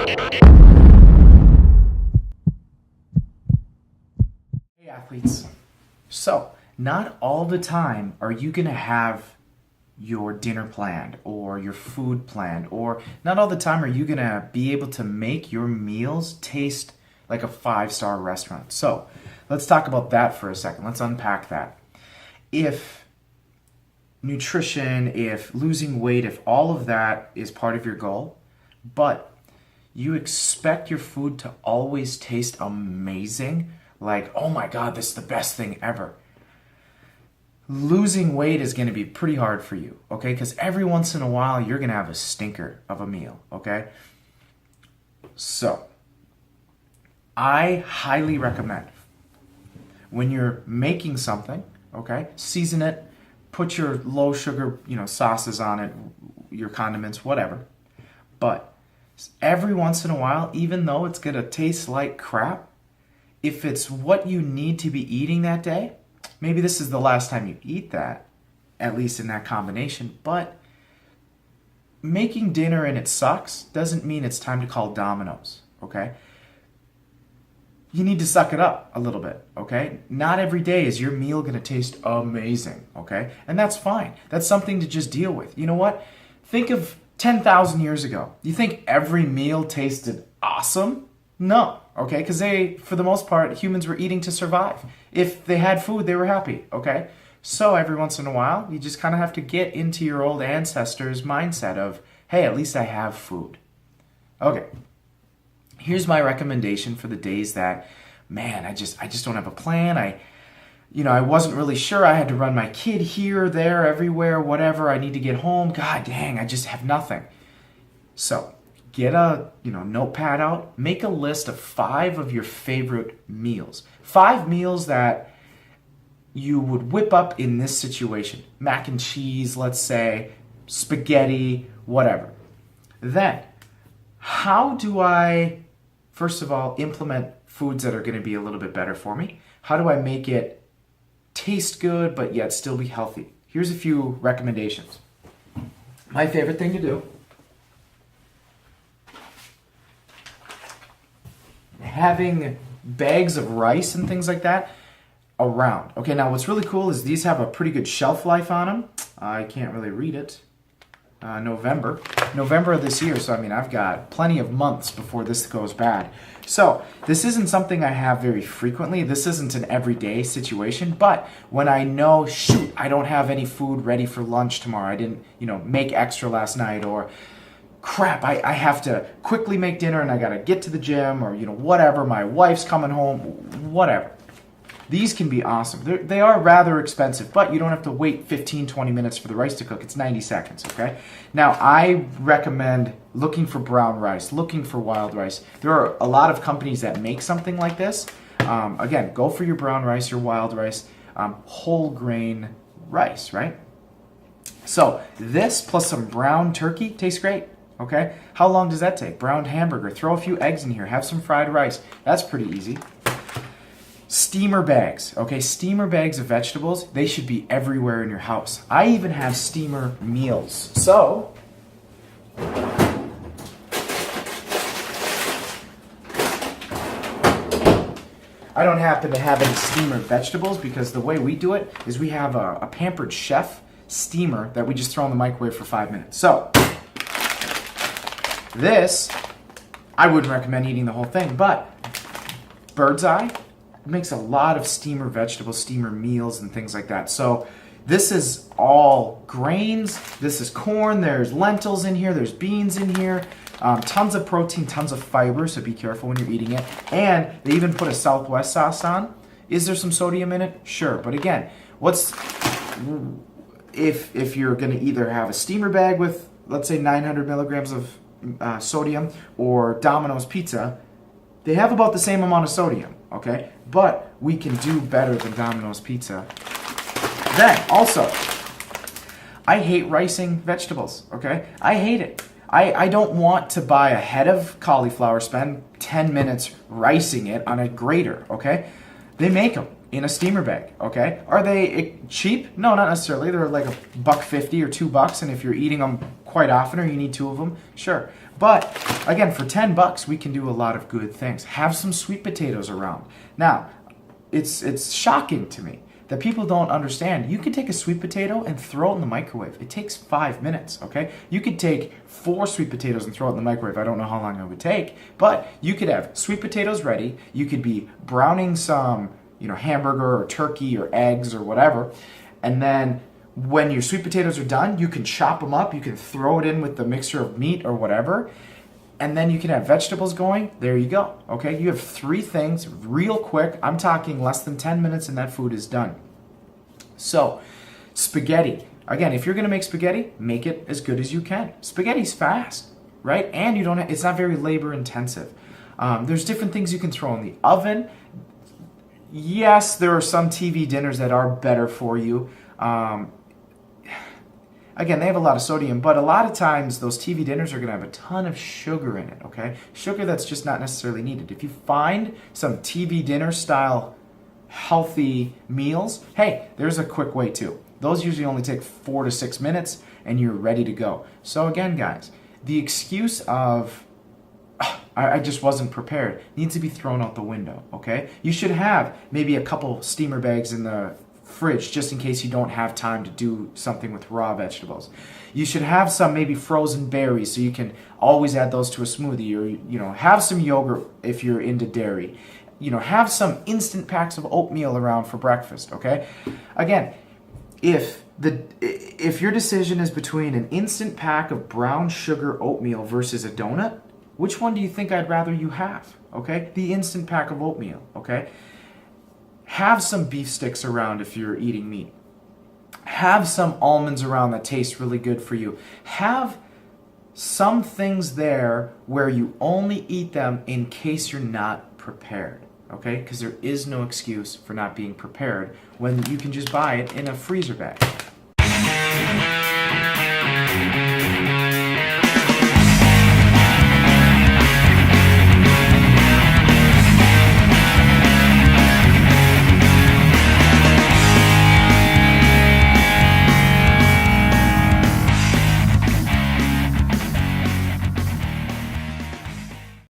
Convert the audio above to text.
Hey athletes, so not all the time are you gonna have your dinner planned or your food planned, or not all the time are you gonna be able to make your meals taste like a five-star restaurant. So let's talk about that for a second. Let's unpack that. If nutrition, if losing weight, if all of that is part of your goal, but you expect your food to always taste amazing, like, oh my God, this is the best thing ever. Losing weight is going to be pretty hard for you, okay? Because every once in a while, you're going to have a stinker of a meal, okay? So, I highly recommend when you're making something, okay, season it, put your low sugar, sauces on it, your condiments, whatever. But every once in a while, even though it's going to taste like crap, if it's what you need to be eating that day, maybe this is the last time you eat that, at least in that combination, but making dinner and it sucks doesn't mean it's time to call Domino's, okay? You need to suck it up a little bit, okay? Not every day is your meal gonna taste amazing, okay? And that's fine. That's something to just deal with. You know what? Think of 10,000 years ago. You think every meal tasted awesome? No, okay? Because for the most part, humans were eating to survive. If they had food, they were happy, okay? So every once in a while, you just kind of have to get into your old ancestors' mindset of, hey, at least I have food. Okay, here's my recommendation for the days that, man, I just don't have a plan. I wasn't really sure. I had to run my kid here, there, everywhere, whatever. I need to get home. God dang, I just have nothing. So get a notepad out. Make a list of 5 of your favorite meals. 5 meals that you would whip up in this situation. Mac and cheese, let's say, spaghetti, whatever. Then, how do I, first of all, implement foods that are going to be a little bit better for me? How do I make it taste good but yet still be healthy? Here's a few recommendations. My favorite thing to do: having bags of rice and things like that around. Okay, now what's really cool is these have a pretty good shelf life on them. I can't really read it. November of this year, so I've got plenty of months before this goes bad. So this isn't something I have very frequently. This isn't an everyday situation, but when I know, shoot, I don't have any food ready for lunch tomorrow, I didn't make extra last night, or crap, I have to quickly make dinner and I gotta get to the gym, or whatever, my wife's coming home, whatever. These can be awesome. They are rather expensive, but you don't have to wait 15-20 minutes for the rice to cook. It's 90 seconds, okay? Now, I recommend looking for brown rice, looking for wild rice. There are a lot of companies that make something like this. Again, go for your brown rice, your wild rice, whole grain rice, right? So this plus some brown turkey tastes great, okay? How long does that take? Browned hamburger. Throw a few eggs in here. Have some fried rice. That's pretty easy. Steamer bags, okay? Steamer bags of vegetables, they should be everywhere in your house. I even have steamer meals. So, I don't happen to have any steamer vegetables because the way we do it is we have a Pampered Chef steamer that we just throw in the microwave for 5 minutes. So, this, I wouldn't recommend eating the whole thing, but Bird's Eye makes a lot of steamer vegetables, steamer meals, and things like that. So this is all grains. This is corn. There's lentils in here. There's beans in here. Tons of protein, tons of fiber, so be careful when you're eating it. And they even put a Southwest sauce on. Is there some sodium in it? Sure. But again, if you're going to either have a steamer bag with, let's say, 900 milligrams of sodium, or Domino's pizza, they have about the same amount of sodium, okay? But we can do better than Domino's pizza. Then, also, I hate ricing vegetables, okay? I hate it. I don't want to buy a head of cauliflower, spend 10 minutes ricing it on a grater, okay? They make them in a steamer bag, okay? Are they cheap? No, not necessarily. They're like $1.50 or $2, and if you're eating them quite often or you need 2 of them, sure. But again, for $10, we can do a lot of good things. Have some sweet potatoes around. Now, it's shocking to me that people don't understand. You can take a sweet potato and throw it in the microwave. It takes 5 minutes, okay? You could take 4 sweet potatoes and throw it in the microwave. I don't know how long it would take, but you could have sweet potatoes ready. You could be browning some, hamburger or turkey or eggs or whatever. And then when your sweet potatoes are done, you can chop them up. You can throw it in with the mixture of meat or whatever. And then you can have vegetables going. There you go. Okay, you have 3 things real quick. I'm talking less than 10 minutes and that food is done. So, spaghetti. Again, if you're going to make spaghetti, make it as good as you can. Spaghetti's fast, right? And it's not very labor intensive. There's different things you can throw in the oven. Yes, there are some TV dinners that are better for you. Again, they have a lot of sodium, but a lot of times those TV dinners are going to have a ton of sugar in it, okay? Sugar that's just not necessarily needed. If you find some TV dinner style healthy meals, hey, there's a quick way too. Those usually only take 4 to 6 minutes and you're ready to go. So again, guys, the excuse of I just wasn't prepared needs to be thrown out the window, okay? You should have maybe a couple steamer bags in the fridge just in case you don't have time to do something with raw vegetables. You should have some maybe frozen berries so you can always add those to a smoothie, or have some yogurt if you're into dairy. Have some instant packs of oatmeal around for breakfast, okay? Again, if your decision is between an instant pack of brown sugar oatmeal versus a donut, which one do you think I'd rather you have? Okay? The instant pack of oatmeal, okay? Have some beef sticks around if you're eating meat. Have some almonds around that taste really good for you. Have some things there where you only eat them in case you're not prepared, okay? Because there is no excuse for not being prepared when you can just buy it in a freezer bag.